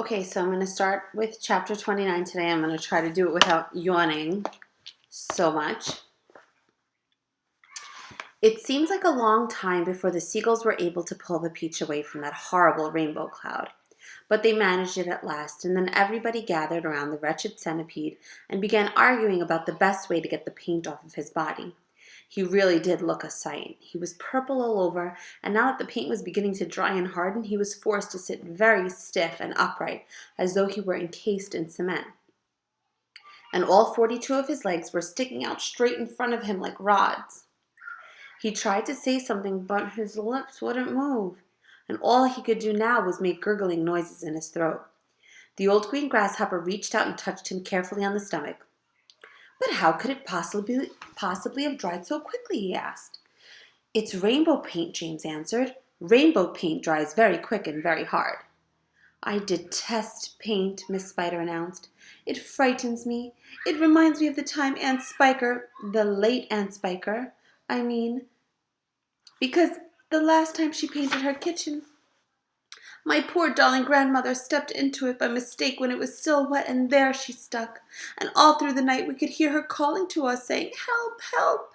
Okay, so I'm going to start with chapter 29 today. I'm going to try to do it without yawning so much. It seems like a long time before the seagulls were able to pull the peach away from that horrible rainbow cloud. But they managed it at last, and then everybody gathered around the wretched centipede and began arguing about the best way to get the paint off of his body. He really did look a sight. He was purple all over, and now that the paint was beginning to dry and harden, he was forced to sit very stiff and upright, as though he were encased in cement. And all 42 of his legs were sticking out straight in front of him like rods. He tried to say something, but his lips wouldn't move, and all he could do now was make gurgling noises in his throat. The old green grasshopper reached out and touched him carefully on the stomach. "But how could it possibly have dried so quickly?" he asked. "It's rainbow paint," James answered. "Rainbow paint dries very quick and very hard." "I detest paint," Miss Spider announced. "It frightens me. It reminds me of the time Aunt Spiker, the late Aunt Spiker, I mean, because the last time she painted her kitchen, my poor darling grandmother stepped into it by mistake when it was still wet, and there she stuck. And all through the night we could hear her calling to us, saying, 'Help, help!'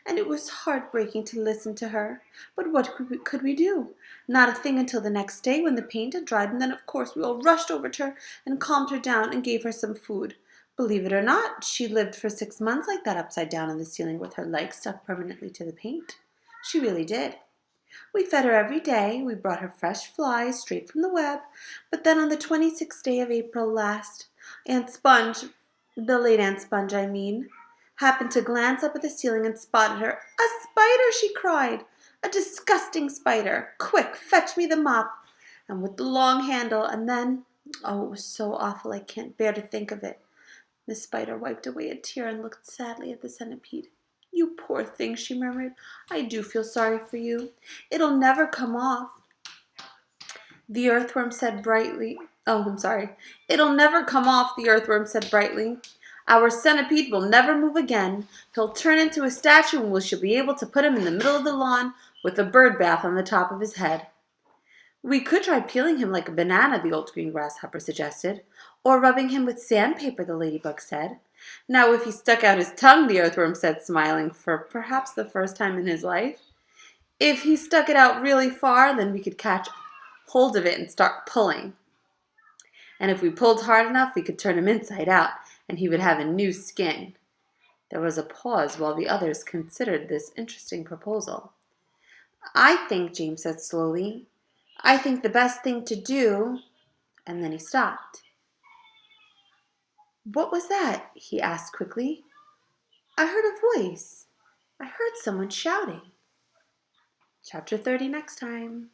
And it was heartbreaking to listen to her. But what could we do? Not a thing until the next day when the paint had dried, and then of course we all rushed over to her and calmed her down and gave her some food. Believe it or not, she lived for 6 months like that upside down on the ceiling with her legs stuck permanently to the paint. She really did. We fed her every day, we brought her fresh flies straight from the web, but then on the 26th day of April last, Aunt Sponge, the late Aunt Sponge I mean, happened to glance up at the ceiling and spotted her. 'A spider!' she cried. 'A disgusting spider! Quick, fetch me the mop, and with the long handle,' and then, oh, it was so awful I can't bear to think of it." Miss Spider wiped away a tear and looked sadly at the centipede. "You poor thing," she murmured. "I do feel sorry for you. It'll never come off." The earthworm said brightly, "Oh, I'm sorry. It'll never come off," the earthworm said brightly. "Our centipede will never move again. He'll turn into a statue and we shall be able to put him in the middle of the lawn with a bird bath on the top of his head." "We could try peeling him like a banana," the old green grasshopper suggested. "Or rubbing him with sandpaper," the ladybug said. "Now if he stuck out his tongue," the earthworm said, smiling for perhaps the first time in his life. "If he stuck it out really far, then we could catch hold of it and start pulling. And if we pulled hard enough, we could turn him inside out, and he would have a new skin." There was a pause while the others considered this interesting proposal. "I think," James said slowly, "I think the best thing to do—" And then he stopped. "What was that?" he asked quickly. "I heard a voice. I heard someone shouting." Chapter 30 next time.